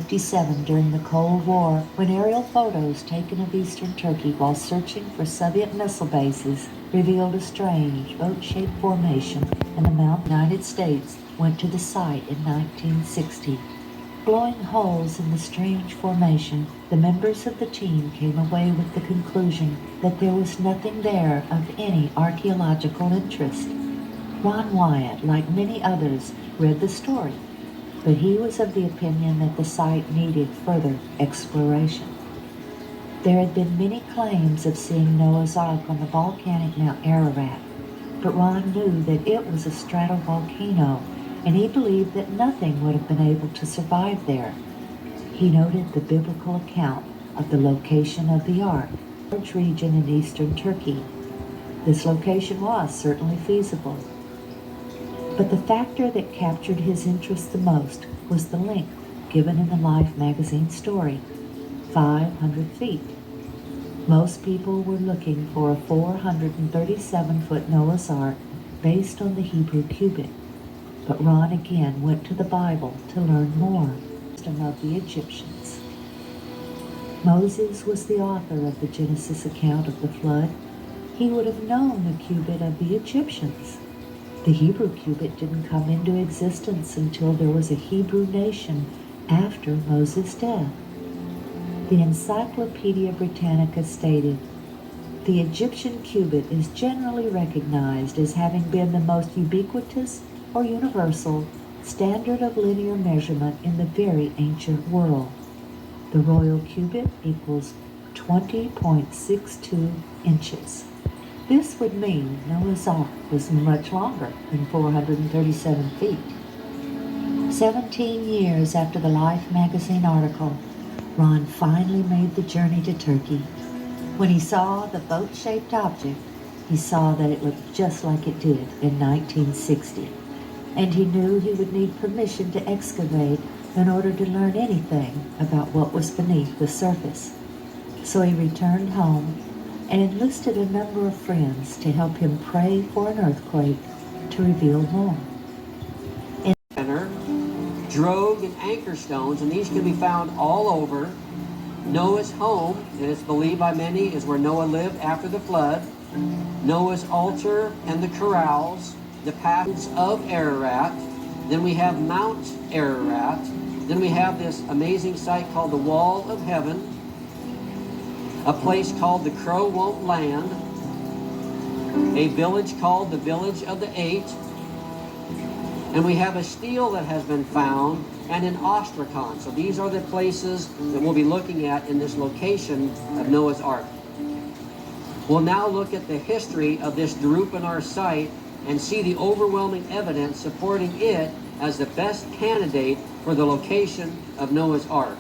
1957 during the Cold War, when aerial photos taken of eastern Turkey while searching for Soviet missile bases revealed a strange boat-shaped formation in the mountain. United States went to the site in 1960. Blowing holes in the strange formation, the members of the team came away with the conclusion that there was nothing there of any archaeological interest. Ron Wyatt, like many others, read the story, but he was of the opinion that the site needed further exploration. There had been many claims of seeing Noah's Ark on the volcanic Mount Ararat, but Ron knew that it was a stratovolcano, and he believed that nothing would have been able to survive there. He noted the biblical account of the location of the Ark, a large region in eastern Turkey. This location was certainly feasible. But the factor that captured his interest the most was the length given in the Life magazine story, 500 feet. Most people were looking for a 437-foot Noah's Ark based on the Hebrew cubit. But Ron again went to the Bible to learn more of the Egyptians. Moses was the author of the Genesis account of the flood. He would have known the cubit of the Egyptians. The Hebrew cubit didn't come into existence until there was a Hebrew nation after Moses' death. The Encyclopedia Britannica stated, "The Egyptian cubit is generally recognized as having been the most ubiquitous or universal standard of linear measurement in the very ancient world. The royal cubit equals 20.62 inches. This would mean Noah's Ark was much longer than 437 feet. 17 years after the Life magazine article, Ron finally made the journey to Turkey. When he saw the boat-shaped object, he saw that it looked just like it did in 1960, and he knew he would need permission to excavate in order to learn anything about what was beneath the surface. So he returned home and enlisted a number of friends to help him pray for an earthquake to reveal more. Drogue and anchor stones, and these can be found all over. Noah's home, and it's believed by many is where Noah lived after the flood. Noah's altar and the corrals, the paths of Ararat. Then we have Mount Ararat. Then we have this amazing site called the Wall of Heaven, a place called the Crow Won't Land, a village called the Village of the Eight, and we have a stele that has been found, and an Ostrakhan. So these are the places that we'll be looking at in this location of Noah's Ark. We'll now look at the history of this Darupanar site and see the overwhelming evidence supporting it as the best candidate for the location of Noah's Ark.